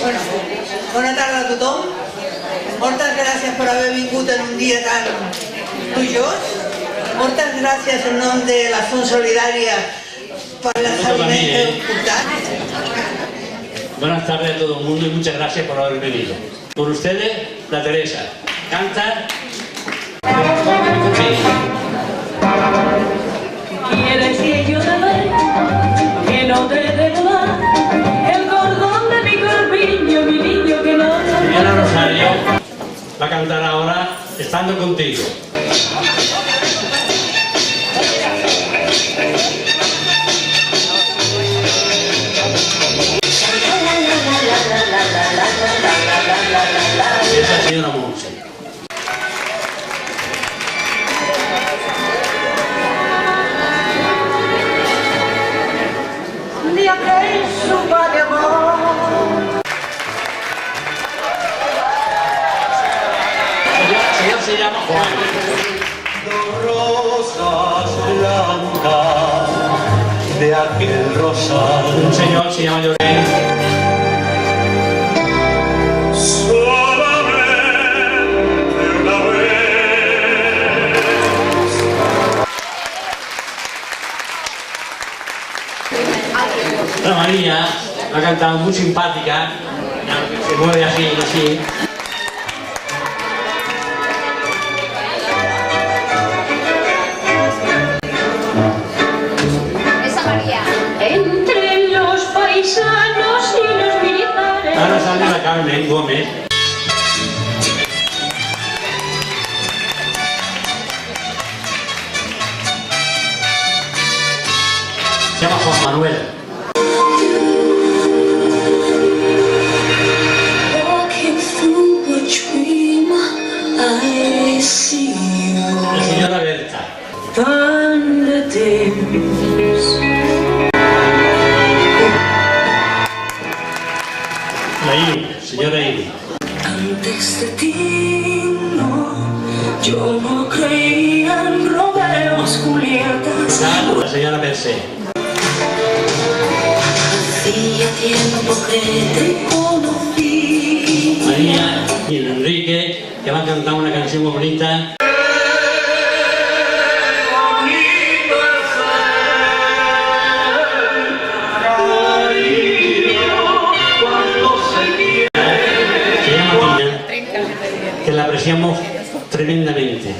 Bueno, bona tarda a tothom. Moltes gràcies per haver vingut en un dia tan plujós. Moltes gràcies en nom de la Font Solidària por los alimentos que hemos portado. Buenas tardes a todo el mundo y muchas gracias por haber venido. Por ustedes, la Teresa. Canta. Quieres que yo te dé, que no te debo dar, el cordón de mi corpiño, mi niño que no te... Señora Rosario va a cantar ahora Estando Contigo. Esa señora Monse. Un día que suba de amor. El señor se llama Juan. Dos rosas blancas de aquel rosal. Un señor se llama Llorén. La María ha cantado muy simpática, se mueve así, así. Esa María. Entre los paisanos y los militares. Ahora sale la Carmen Gómez. Se llama Juan Manuel. La señora Berta. Tant de temps. La Iru, señora Iru. Antes de ti, no, yo no creía en Romeos, Julietas. La señora Merced. Hacía tiempo que te conocí. María y Enrique, que van a cantar una canción muy bonita. Se llama Tina, que la apreciamos tremendamente.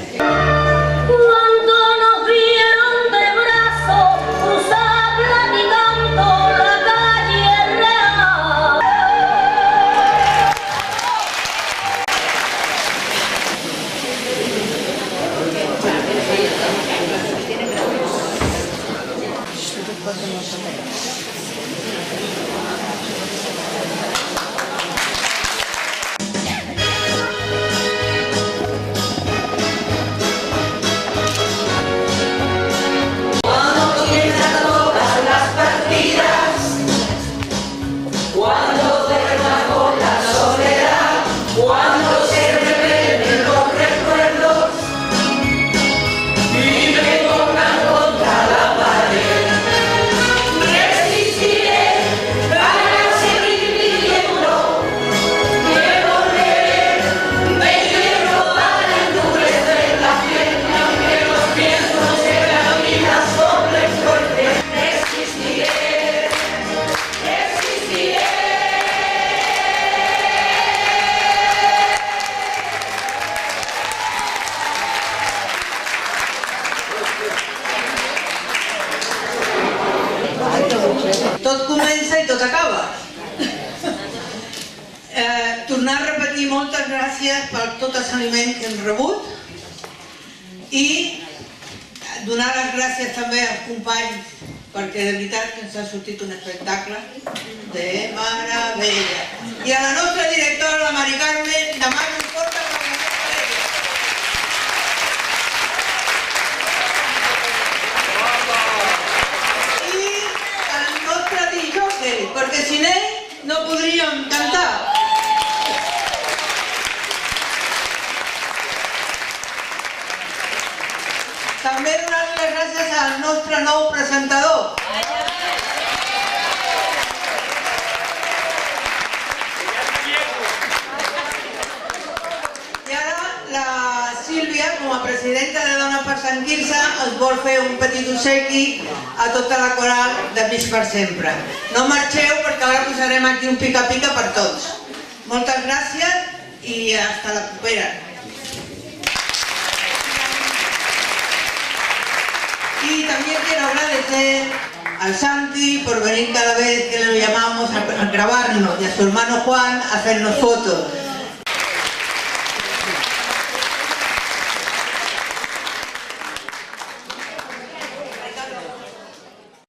Cuando nos vieron de brazo cruzar platicando la calle real. Cuando comienzan todas las partidas, cuando duerma con la soledad, cuando se repelen los recuerdos y me pongan contra la pared, resistiré para seguir viviendo, me volveré, me quiero para endurecer la piel, aunque los vientos de la vida soplen fuerte, resistiré, resistiré. Tot comença i tot acaba. Tornar a repetir moltes gràcies per tot els aliments que hem rebut i donar les gràcies també als companys perquè de veritat que ens ha sortit un espectacle de meravella. I a la nostra directora, la Mari Carmen, demano un fort aplaudiment per ella. I al nostre disjockey, perquè sin ell no podríem cantar. També donar les gràcies al nostre nou presentador. Sílvia, com a presidenta de Dones per Sant Quirze, ens vol fer un petit obsequi a tota la coral de Vis per Sempre. No marxeu perquè ara posarem aquí un pica-pica per tots. Moltes gràcies i hasta la propera. Y también quiero agradecer al Santi por venir cada vez que le llamamos a grabarnos y a su hermano Juan a hacernos fotos.